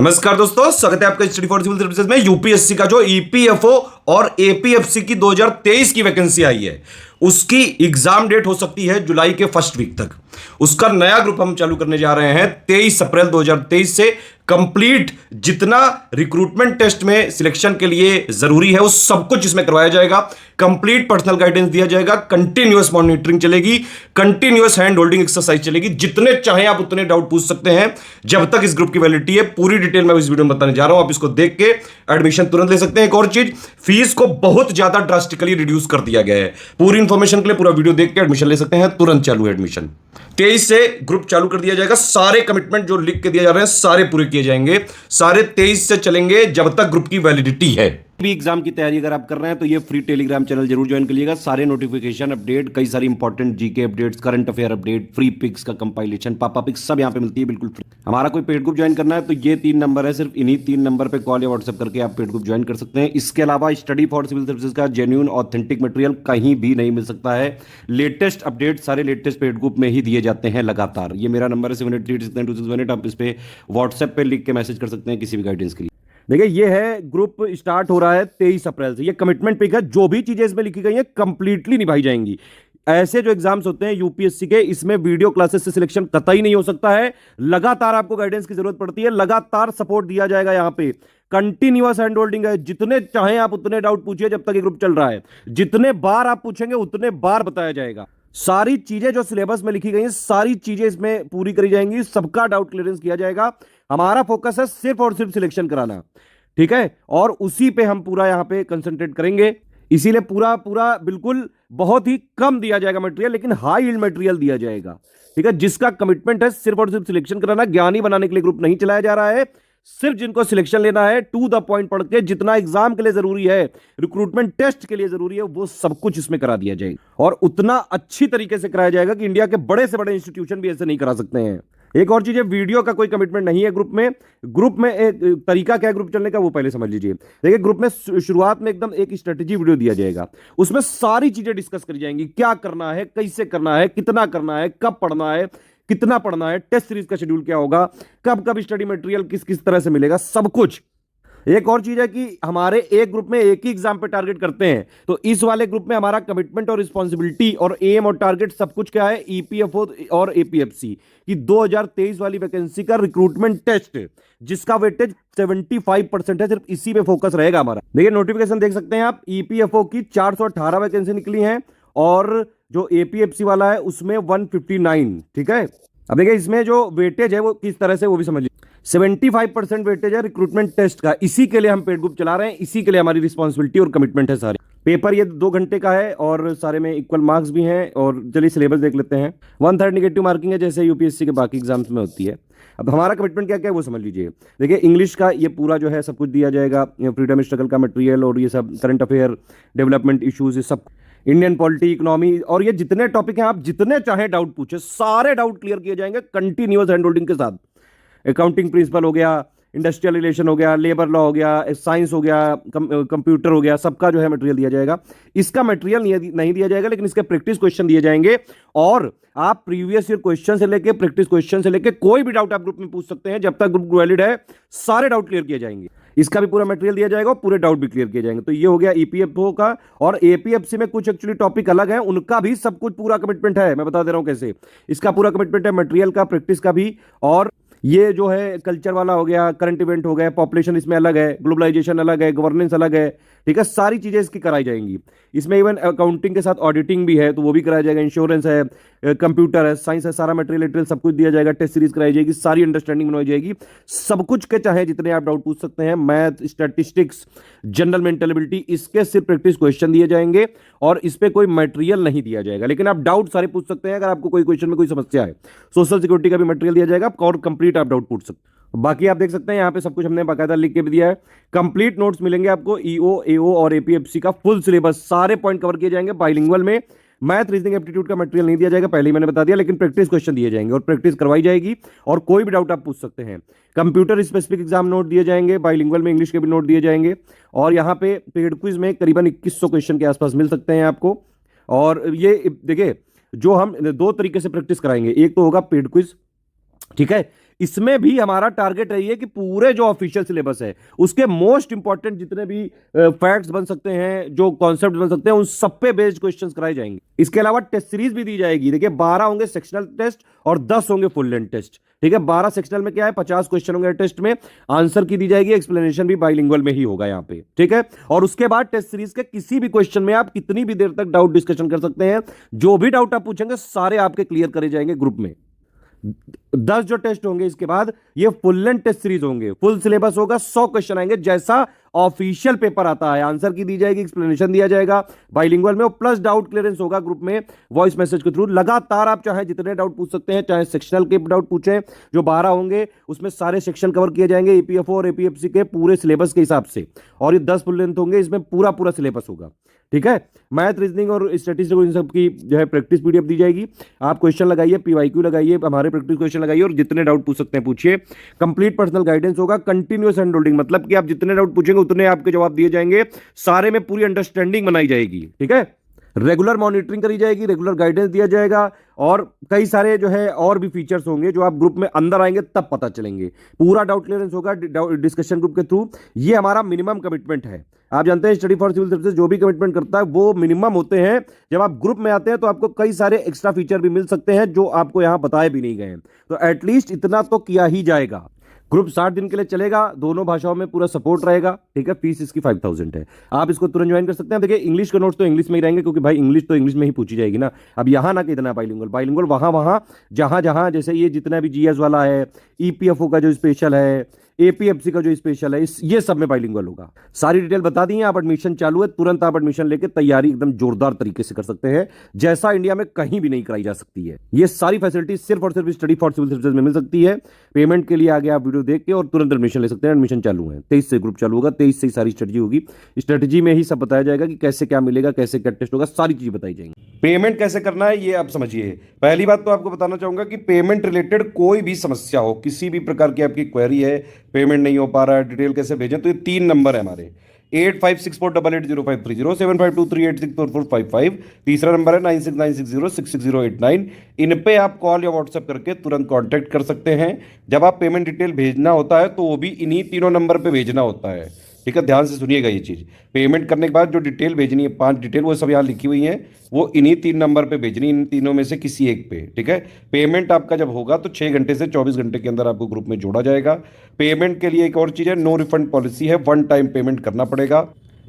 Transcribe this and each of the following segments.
नमस्कार दोस्तों, स्वागत है आपका स्टडी फॉर सिविल सर्विसेज में। यूपीएससी का जो ईपीएफओ और एपीएफसी की 2023 की वैकेंसी आई है, उसकी एग्जाम डेट हो सकती है जुलाई के फर्स्ट वीक तक। उसका नया ग्रुप हम चालू करने जा रहे हैं 23 अप्रैल 2023 से। कंप्लीट जितना रिक्रूटमेंट टेस्ट में सिलेक्शन के लिए जरूरी है वो सब कुछ इसमें करवाया जाएगा। कंप्लीट पर्सनल गाइडेंस दिया जाएगा, कंटिन्यूअस मॉनिटरिंग चलेगी, कंटिन्यूअस हैंड होल्डिंग एक्सरसाइज चलेगी। जितने चाहें आप उतने डाउट पूछ सकते हैं जब तक इस ग्रुप की वैलिडिटी है। पूरी डिटेल मैं इस वीडियो में बताने जा रहा हूं, आप इसको देख के एडमिशन तुरंत ले सकते हैं। एक और चीज, फीस को बहुत ज्यादा ड्रास्टिकली रिड्यूस कर दिया गया है। पूरी इंफॉर्मेशन के लिए पूरा वीडियो देख के एडमिशन ले सकते हैं। तुरंत चालू है एडमिशन। 23 से ग्रुप चालू कर दिया जाएगा। सारे कमिटमेंट जो लिख के दिए जा रहे हैं सारे पूरे किए जाएंगे। सारे 23 से चलेंगे जब तक ग्रुप की वैलिडिटी है। भी एग्जाम की तैयारी अगर आप कर रहे हैं तो ये फ्री टेलीग्राम चैनल जरूर ज्वाइन करिएगा। सारे नोटिफिकेशन अपडेट, कई सारी important GK updates, current affair update, free पिक्स का कंपाइलेशन, पापा पिक्स सब यहाँ पे मिलती है बिल्कुल फ्री। हमारा कोई पेड ग्रुप ज्वाइन करना है तो ये 3 नंबर है, सिर्फ इन्हीं 3 नंबर पे कॉल या व्हाट्सएप करके आप पेड ग्रुप ज्वाइन कर सकते हैं। इसके अलावा स्टडी फॉर सिविल सर्विसेज का जेन्युइन ऑथेंटिक मटेरियल कहीं भी नहीं मिल सकता है। लेटेस्ट अपडेट सारे लेटेस्ट पेड ग्रुप में ही दिए जाते हैं लगातार। ये मेरा नंबर है 7836926118। आप इस पे व्हाट्सएप पे लिख के मैसेज कर सकते हैं किसी भी गाइडेंस के लिए। देखिए, ये है ग्रुप स्टार्ट हो रहा है 23 अप्रैल से। ये कमिटमेंट पिक है। जो भी चीजें इसमें लिखी गई हैं कंप्लीटली निभाई जाएंगी। ऐसे जो एग्जाम्स होते हैं यूपीएससी के, इसमें वीडियो क्लासेस से सिलेक्शन कतई नहीं हो सकता है। लगातार आपको गाइडेंस की जरूरत पड़ती है, लगातार सपोर्ट दिया जाएगा। यहां पे कंटिन्यूअस हैंड होल्डिंग है। जितने चाहें आप उतने डाउट पूछिए जब तक ये ग्रुप चल रहा है। जितने बार आप पूछेंगे उतने बार बताया जाएगा। सारी चीजें जो सिलेबस में लिखी गई हैं सारी चीजें इसमें पूरी करी जाएंगी। सबका डाउट क्लियरेंस किया जाएगा। हमारा फोकस है सिर्फ और सिर्फ सिलेक्शन कराना, ठीक है, और उसी पे हम पूरा यहां पे कंसंट्रेट करेंगे। इसीलिए पूरा पूरा बिल्कुल बहुत ही कम दिया जाएगा मटेरियल, लेकिन हाई यील्ड मटेरियल दिया जाएगा, ठीक है, जिसका कमिटमेंट है सिर्फ और सिर्फ सिलेक्शन कराना। ज्ञानी बनाने के लिए ग्रुप नहीं चलाया जा रहा है। सिर्फ जिनको सिलेक्शन लेना है, टू द पॉइंट पढ़ के, जितना एग्जाम के लिए जरूरी है, रिक्रूटमेंट टेस्ट के लिए जरूरी है, वो सब कुछ इसमें करा दिया जाएगा। और उतना अच्छी तरीके से कराया जाएगा कि इंडिया के बड़े से बड़े इंस्टीट्यूशन भी ऐसे नहीं करा सकते हैं। एक और चीज है, वीडियो का कोई कमिटमेंट नहीं है ग्रुप में। ग्रुप में एक तरीका क्या है ग्रुप चलने का, वो पहले समझ लीजिए। देखिए, ग्रुप में शुरुआत में एकदम एक स्ट्रेटेजी वीडियो दिया जाएगा। उसमें सारी चीजें डिस्कस करी जाएंगी। क्या करना है, कैसे करना है, कितना करना है, कब पढ़ना है, कितना पढ़ना है, टेस्ट सीरीज का शेड्यूल क्या होगा, कब कब स्टडी मटेरियल किस किस तरह से मिलेगा, सब कुछ। एक और चीज है कि हमारे एक ग्रुप में एक ही एग्जाम पे टारगेट करते हैं, तो इस वाले ग्रुप में हमारा कमिटमेंट और रिस्पॉन्सिबिलिटी और एम और टारगेट सब कुछ क्या है, ईपीएफओ और एपीएफसी की 2023 वाली वैकेंसी का रिक्रूटमेंट टेस्ट, जिसका वेटेज 75% है। सिर्फ इसी पे फोकस रहेगा हमारा। देखिए, नोटिफिकेशन देख सकते हैं आप। ईपीएफओ की 418 वैकेंसी निकली है और जो एपीएफसी वाला है उसमें 159, ठीक है। अब देखिए, इसमें जो वेटेज है वो किस तरह से, वो भी समझ लीजिए। 75% वेटेज है रिक्रूटमेंट टेस्ट का। इसी के लिए हम पेड ग्रुप चला रहे हैं, इसी के लिए हमारी रिस्पॉन्सिबिलिटी और कमिटमेंट है सारी। पेपर ये 2 घंटे का है और सारे में इक्वल मार्क्स भी हैं। और चलिए सिलेबस देख लेते हैं। 1/3 नेगेटिव मार्किंग है, जैसे यूपीएससी के बाकी एग्जाम्स में होती है। अब हमारा कमिटमेंट क्या क्या है वो समझ लीजिए। देखिए, इंग्लिश का ये पूरा जो है सब कुछ दिया जाएगा। फ्रीडम स्ट्रगल का मटेरियल और ये सब, करंट अफेयर, डेवलपमेंट इश्यूज, ये सब, इंडियन पॉलिटी, इकोनॉमी, और ये जितने टॉपिक हैं आप जितने चाहे डाउट पूछे, सारे डाउट क्लियर किए जाएंगे कंटिन्यूअस हैंड होल्डिंग के साथ। अकाउंटिंग प्रिंसिपल हो गया, इंडस्ट्रियल रिलेशन हो गया, लेबर लॉ हो गया, साइंस हो गया, कंप्यूटर हो गया, सबका जो है मटेरियल दिया जाएगा। इसका मटेरियल नहीं दिया जाएगा, लेकिन इसके प्रैक्टिस क्वेश्चन दिए जाएंगे। और आप प्रीवियस ईयर क्वेश्चन से लेके, प्रैक्टिस क्वेश्चन से लेके कोई भी डाउट आप ग्रुप में पूछ सकते हैं। जब तक ग्रुप वैलिड है सारे डाउट क्लियर किए जाएंगे। इसका भी पूरा मटेरियल दिया जाएगा और पूरे डाउट भी क्लियर किए जाएंगे। तो ये हो गया ईपीएफओ का। और एपीएफसी में कुछ एक्चुअली टॉपिक अलग है, उनका भी सब कुछ पूरा कमिटमेंट है। मैं बता दे रहा हूं कैसे। इसका पूरा कमिटमेंट है मटेरियल का, प्रैक्टिस का भी। और ये जो है कल्चर वाला हो गया, करंट इवेंट हो गया, पॉपुलेशन इसमें अलग है, ग्लोबलाइजेशन अलग है, गवर्नेंस अलग है, ठीक है। सारी चीजें इसकी कराई जाएंगी। इसमें इवन अकाउंटिंग के साथ ऑडिटिंग भी है, तो वो भी कराया जाएगा। इंश्योरेंस है, कंप्यूटर है, साइंस है, सारा मटेरियल सब कुछ दिया जाएगा। टेस्ट सीरीज कराई जाएगी, सारी अंडरस्टैंडिंग बनवाई जाएगी। सब कुछ के चाहे जितने आप डाउट पूछ सकते हैं, math, statistics, general mental ability, इसके सिर्फ प्रैक्टिस क्वेश्चन दिए जाएंगे और इस पे कोई मटेरियल नहीं दिया जाएगा। लेकिन आप डाउट सारे पूछ सकते हैं अगर आपको कोई क्वेश्चन में कोई समस्या है। सोशल सिक्योरिटी का भी मटेरियल दिया जाएगा और कंप्लीट आप डाउट पूछ सकते हैं। बाकी आप देख सकते हैं यहाँ पे सब कुछ हमने बाकायदा लिख के भी दिया है। कंप्लीट नोट्स मिलेंगे आपको। ईओ, एओ और एपीएफसी का फुल सिलेबस, सारे पॉइंट कवर किए जाएंगे बाइलिंगुअल में। मैथ, रीजनिंग, एप्टीट्यूड का मटेरियल नहीं दिया जाएगा, पहले ही मैंने बता दिया, लेकिन प्रैक्टिस क्वेश्चन दिए जाएंगे और प्रैक्टिस करवाई जाएगी और कोई भी डाउट आप पूछ सकते हैं। कंप्यूटर स्पेसिफिक एग्जाम नोट दिए जाएंगे, बाइलिंगुअल में इंग्लिश के भी नोट दिए जाएंगे। और यहाँ पे पेड क्विज में करीबन 2100 क्वेश्चन के आसपास मिल सकते हैं आपको। और ये देखिए, जो हम 2 तरीके से प्रैक्टिस कराएंगे। एक तो होगा पेड क्विज, ठीक है, इसमें भी हमारा टारगेट रही है कि पूरे जो ऑफिशियल सिलेबस है उसके मोस्ट इंपॉर्टेंट जितने भी फैक्ट्स बन सकते हैं, जो कॉन्सेप्ट बन सकते हैं, उन सब पे बेस्ड क्वेश्चंस कराए जाएंगे। इसके अलावा टेस्ट सीरीज भी दी जाएगी। देखिए 12 होंगे सेक्शनल टेस्ट और 10 होंगे फुल लेंथ टेस्ट। ठीक है, 12 सेक्शनल में क्या है, 50 क्वेश्चन होंगे टेस्ट में, आंसर की दी जाएगी, एक्सप्लेनेशन भी बाइलिंगुअल में ही होगा यहाँ पे। ठीक है, और उसके बाद टेस्ट सीरीज के किसी भी क्वेश्चन में आप कितनी भी देर तक डाउट डिस्कशन कर सकते हैं। जो भी डाउट आप पूछेंगे सारे आपके क्लियर करे जाएंगे ग्रुप में। 10 जो टेस्ट होंगे, इसके बाद ये फुल लेंथ टेस्ट सीरीज होंगे, फुल सिलेबस होगा, 100 क्वेश्चन आएंगे जैसा ऑफिशियल पेपर आता है, आंसर की दी जाएगी, एक्सप्लेनेशन दिया जाएगा बाइलिंगुअल में, और प्लस डाउट क्लियरेंस होगा ग्रुप में वॉइस मैसेज के थ्रू। लगातार आप चाहे जितने डाउट पूछ सकते हैं, चाहे सेक्शनल के डाउट पूछें, जो 12 होंगे उसमें सारे सेक्शन कवर किए जाएंगे ईपीएफओ और एपीएफसी के पूरे सिलेबस के हिसाब से, और ये 10 फुल लेंथ होंगे, इसमें पूरा पूरा सिलेबस होगा। ठीक है, मैथ, रीजनिंग और स्टैटिस्टिक्स इन सब की जो है प्रैक्टिस पीडीएफ दी जाएगी। आप क्वेश्चन लगाइए, पीवाईक्यू लगाइए, हमारे प्रैक्टिस क्वेश्चन लगाइए और जितने डाउट पूछ सकते हैं पूछिए। कंप्लीट पर्सनल गाइडेंस होगा, कंटिन्यूअस हैंड होल्डिंग, मतलब कि आप जितने डाउट पूछेंगे उतने आपके जवाब दिए जाएंगे, सारे में पूरी अंडरस्टैंडिंग बनाई जाएगी। ठीक है, रेगुलर मॉनिटरिंग करी जाएगी, रेगुलर गाइडेंस दिया जाएगा, और कई सारे जो है और भी फीचर्स होंगे जो आप ग्रुप में अंदर आएंगे तब पता चलेंगे। पूरा डाउट क्लियरेंस होगा डिस्कशन ग्रुप के थ्रू। ये हमारा मिनिमम कमिटमेंट है। आप जानते हैं स्टडी फॉर सिविल सर्विसेज जो भी कमिटमेंट करता है वो मिनिमम होते हैं। जब आप ग्रुप में आते हैं तो आपको कई सारे एक्स्ट्रा फीचर भी मिल सकते हैं जो आपको यहां बताए भी नहीं गए हैं, तो एटलीस्ट इतना तो किया ही जाएगा। ग्रुप 60 दिन के लिए चलेगा, दोनों भाषाओं में पूरा सपोर्ट रहेगा। ठीक है, फीस इसकी 5000 है, आप इसको तुरंत ज्वाइन कर सकते हैं। देखिए इंग्लिश के नोट्स तो इंग्लिश में ही रहेंगे, क्योंकि भाई इंग्लिश तो इंग्लिश में ही पूछी जाएगी ना। अब यहाँ ना कि इतना बाइलिंगुअल, बाइलिंगुअल वहां जहां जहां, जैसे ये जितना भी जीएस वाला है, ईपीएफओ का जो स्पेशल है, एपीएफसी का जो स्पेशल है, ये सब में बाइलिंगुअल होगा। सारी डिटेल बता दी है। आप एडमिशन चालू है, तुरंत आप एडमिशन लेके तैयारी एकदम जोरदार तरीके से कर सकते हैं, जैसा इंडिया में कहीं भी नहीं कराई जा सकती है। ये सारी फैसिलिटी सिर्फ और सिर्फ स्टडी फॉर सिविल सर्विसेज में मिल सकती है। पेमेंट के लिए आगे आप वीडियो देख के और तुरंत एडमिशन ले सकते हैं। एडमिशन चालू है, 23 से ग्रुप चालू होगा, 23 से ही सारी स्ट्रेटजी होगी। स्ट्रेटजी में ही सब बताया जाएगा कि कैसे क्या मिलेगा, कैसे क्या टेस्ट होगा, सारी चीजें बताई जाएंगी। पेमेंट कैसे करना है ये आप समझिए। पहली बात तो आपको बताना चाहूंगा कि पेमेंट रिलेटेड कोई भी समस्या हो, किसी भी प्रकार की आपकी क्वेरी है, पेमेंट नहीं हो पा रहा है, डिटेल कैसे भेजें, तो ये 3 नंबर है हमारे, 8564880530, 7523864455। तीसरा नंबर है 9696066089। इन पे आप कॉल या व्हाट्सएप करके तुरंत कांटेक्ट कर सकते हैं। जब आप पेमेंट डिटेल भेजना होता है तो वो भी इन्हीं तीनों नंबर पे भेजना होता है। ठीक है, ध्यान से सुनिएगा ये चीज़। पेमेंट करने के बाद जो डिटेल भेजनी है, 5 डिटेल, वो सब यहाँ लिखी हुई हैं, वो इन्हीं 3 नंबर पे भेजनी, इन तीनों में से किसी एक पे। ठीक है, पेमेंट आपका जब होगा तो 6 घंटे से 24 घंटे के अंदर आपको ग्रुप में जोड़ा जाएगा। पेमेंट के लिए एक और चीज़ है, नो रिफंड पॉलिसी है, 1 टाइम पेमेंट करना पड़ेगा।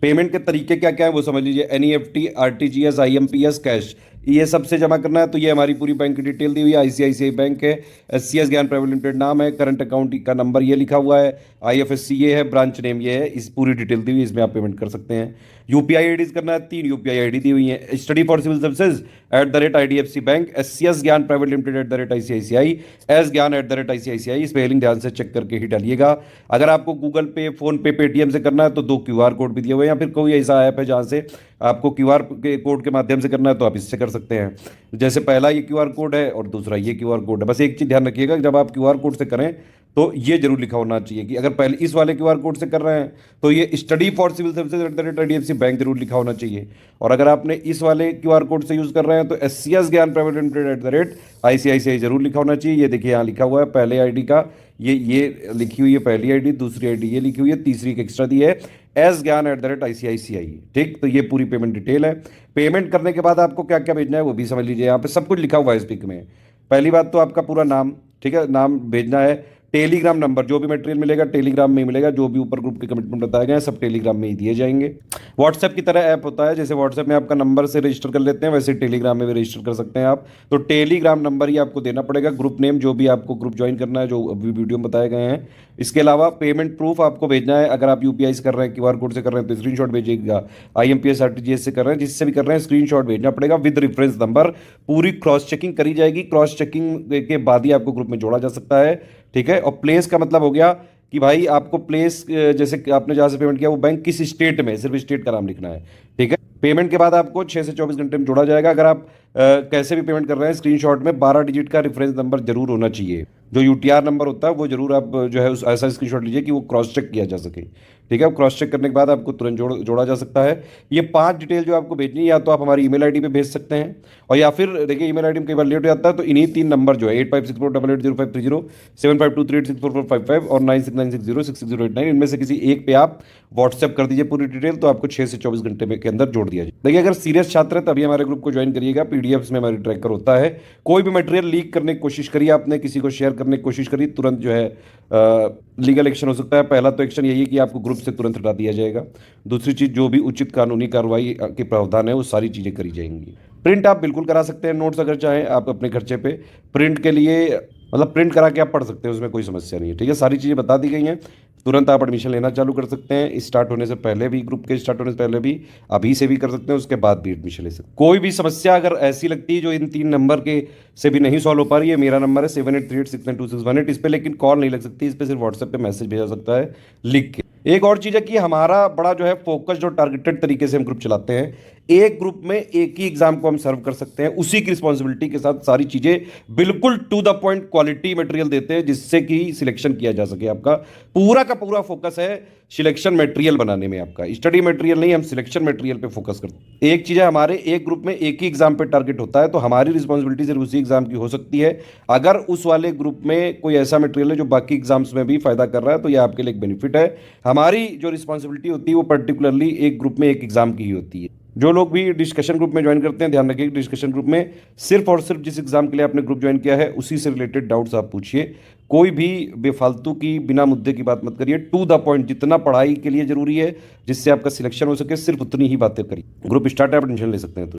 पेमेंट के तरीके क्या क्या है वो समझ लीजिए, एनईएफटी, आरटीजीएस, आईएमपीएस, कैश, ये सबसे जमा करना है। तो ये हमारी पूरी बैंक की डिटेल दी हुई है। आईसीआईसीआई बैंक है, एससीएस ज्ञान प्राइवेट लिमिटेड नाम है, करंट अकाउंट का नंबर ये लिखा हुआ है, आईएफएससी ये है, ब्रांच नेम ये है, इस पूरी डिटेल दी हुई है, इसमें आप पेमेंट कर सकते हैं। यूपीआई आईडीज करना है, 3 यूपीआई आईडी दी हुई है, study for civil services @IDFC bank, SCS Gyan private limited @ICICI, S Gyan @ICICI। Spelling ध्यान से चेक करके ही डालिएगा। अगर आपको गूगल पे, फोन पे, पेटीएम से करना है तो 2 क्यूआर कोड भी दिए हुए हैं, या फिर कोई ऐसा ऐप है जहाँ से आपको क्यूआर के कोड के माध्यम से करना है तो आप इससे कर सकते हैं। जैसे पहला ये क्यूआर कोड है और दूसरा ये क्यूआर कोड है। बस एक चीज़ ध्यान रखिएगा, जब आप क्यूआर कोड से करें तो ये जरूर लिखा होना चाहिए कि अगर पहले इस वाले क्यूआर कोड से कर रहे हैं तो ये study for civil services @IDFC bank जरूर लिखा होना चाहिए, और अगर आपने इस वाले क्यूआर कोड से यूज़ कर रहे हैं तो SCS Gyan private limited @ICICI जरूर लिखा होना चाहिए। ये देखिए यहाँ लिखा हुआ है पहले आईडी का, ये लिखी हुई है पहली आईडी, दूसरी आईडी ये लिखी हुई है, तीसरी एक एक्स्ट्रा दी है, एस ज्ञान @ICICI। ठीक, तो ये पूरी पेमेंट डिटेल है। पेमेंट करने के बाद आपको क्या क्या भेजना है वो भी समझ लीजिए, यहाँ पे सब कुछ लिखा हुआ है इस पिक में। पहली बात तो आपका पूरा नाम, ठीक है, नाम भेजना है। टेलीग्राम नंबर, जो भी मटेरियल मिलेगा टेलीग्राम में ही मिलेगा, जो भी ऊपर ग्रुप के कमिटमेंट बताए गए हैं सब टेलीग्राम में ही दिए जाएंगे। व्हाट्सएप की तरह ऐप होता है, जैसे व्हाट्सएप में आपका नंबर से रजिस्टर कर लेते हैं वैसे टेलीग्राम में भी रजिस्टर कर सकते हैं आप। तो टेलीग्राम नंबर ही आपको देना पड़ेगा, ग्रुप नेम जो भी आपको ग्रुप ज्वाइन करना है, जो अभी वीडियो में बताए गए हैं। इसके अलावा पेमेंट प्रूफ आपको भेजना है। अगर आप यूपीआई से कर रहे हैं, क्यूआर कोड से कर रहे हैं तो स्क्रीनशॉट भेजिएगा, आईएमपीएस, आरटीजीएस से कर रहे हैं, जिससे भी कर रहे हैं स्क्रीनशॉट भेजना पड़ेगा विद रेफरेंस नंबर। पूरी क्रॉस चेकिंग करी जाएगी, क्रॉस चेकिंग के बाद ही आपको ग्रुप में जोड़ा जा सकता है। ठीक है, और प्लेस का मतलब हो गया कि भाई आपको प्लेस, जैसे आपने जहाँ से पेमेंट किया वो बैंक किस स्टेट में, सिर्फ स्टेट का नाम लिखना है। ठीक है, पेमेंट के बाद आपको 6 से 24 घंटे में जोड़ा जाएगा। अगर आप कैसे भी पेमेंट कर रहे हैं, स्क्रीनशॉट में 12 डिजिट का रेफरेंस नंबर जरूर होना चाहिए। जो यूटीआर नंबर होता है वो जरूर आप जो है ऐसा स्क्रीनशॉट लीजिए कि वो क्रॉस चेक किया जा सके। ठीक है, क्रॉस चेक करने के बाद आपको तुरंत जोड़ा जा सकता है। ये 5 डिटेल जो आपको भेजनी है, या तो आप हमारी ईमेल आईडी पे भेज सकते हैं, और या फिर देखिए ईमेल आईडी में कई बार लेट हो जाता है, तो इन्हीं 3 नंबर जो है 8564880530, 7523864455 और 9696066089, इनमें से किसी एक पे आप व्हाट्सएप कर दीजिए पूरी डिटेल, तो आपको 6 से 24 घंटे में के अंदर जोड़ दिया जाए। देखिए, अगर सीरियस छात्र है तभी हमारे ग्रुप को ज्वाइन करिएगा। पीडीएफ में हमारी ट्रैकर होता है। कोई भी मटेरियल लीक करने की कोशिश करिए, आपने किसी को शेयर करने की कोशिश करी, तुरंत जो है लीगल एक्शन हो सकता है। पहला तो एक्शन यही है कि आपको ग्रुप से तुरंत हटा दिया जाएगा। दूसरी चीज, जो भी उचित कानूनी कार्रवाई के प्रावधान है वो सारी चीजें करी जाएंगी। प्रिंट आप बिल्कुल करा सकते हैं नोट्स, अगर चाहें आप अपने खर्चे पे। प्रिंट के लिए मतलब प्रिंट करा के आप पढ़ सकते हैं, उसमें कोई समस्या नहीं है। ठीक है, सारी चीज़ें बता दी गई हैं। तुरंत आप एडमिशन लेना चालू कर सकते हैं, स्टार्ट होने से पहले भी, ग्रुप के स्टार्ट होने से पहले भी, अभी से भी कर सकते हैं, उसके बाद भी एडमिशन ले सकते हैं। कोई भी समस्या अगर ऐसी लगती है जो इन 3 नंबर के से भी नहीं सॉल्व हो पा रही है, मेरा नंबर है 7838692618, इस पर लेकिन कॉल नहीं लग सकती, इस पर सिर्फ व्हाट्सएप पे मैसेज भेजा सकता है लिख के। एक और चीज़ है कि हमारा बड़ा जो है फोकस्ड और टारगेटेड तरीके से हम ग्रुप चलाते हैं। एक ग्रुप में एक ही एग्जाम को हम सर्व कर सकते हैं, उसी की रिस्पॉन्सिबिलिटी के साथ सारी चीज़ें बिल्कुल to the point quality material देते हैं, जिससे कि सिलेक्शन किया जा सके। आपका पूरा का पूरा फोकस है सिलेक्शन मटेरियल बनाने में, आपका स्टडी मटेरियल नहीं, हम सिलेक्शन मटेरियल पे फोकस करते हैं। एक चीज़ है, हमारे एक ग्रुप में एक ही एग्जाम पे टारगेट होता है, तो हमारी रिस्पॉन्सिबिलिटी सिर्फ उसी एग्जाम की हो सकती है। अगर उस वाले ग्रुप में कोई ऐसा मटेरियल है जो बाकी एग्जाम्स में भी फायदा कर रहा है, तो यह आपके लिए एक बेनिफिट है। हमारी जो रिस्पॉन्सिबिलिटी होती है वो पर्टिकुलरली एक ग्रुप में एक एग्जाम की ही होती है। जो लोग भी डिस्कशन ग्रुप में ज्वाइन करते हैं, ध्यान रखिए डिस्कशन ग्रुप में सिर्फ और सिर्फ जिस एग्जाम के लिए आपने ग्रुप ज्वाइन किया है उसी से रिलेटेड डाउट्स आप पूछिए। कोई भी बेफालतू की बिना मुद्दे की बात मत करिए, टू द पॉइंट, जितना पढ़ाई के लिए जरूरी है जिससे आपका सिलेक्शन हो सके सिर्फ उतनी ही बातें करिए। ग्रुप स्टार्ट है, आप एडमिशन ले सकते हैं।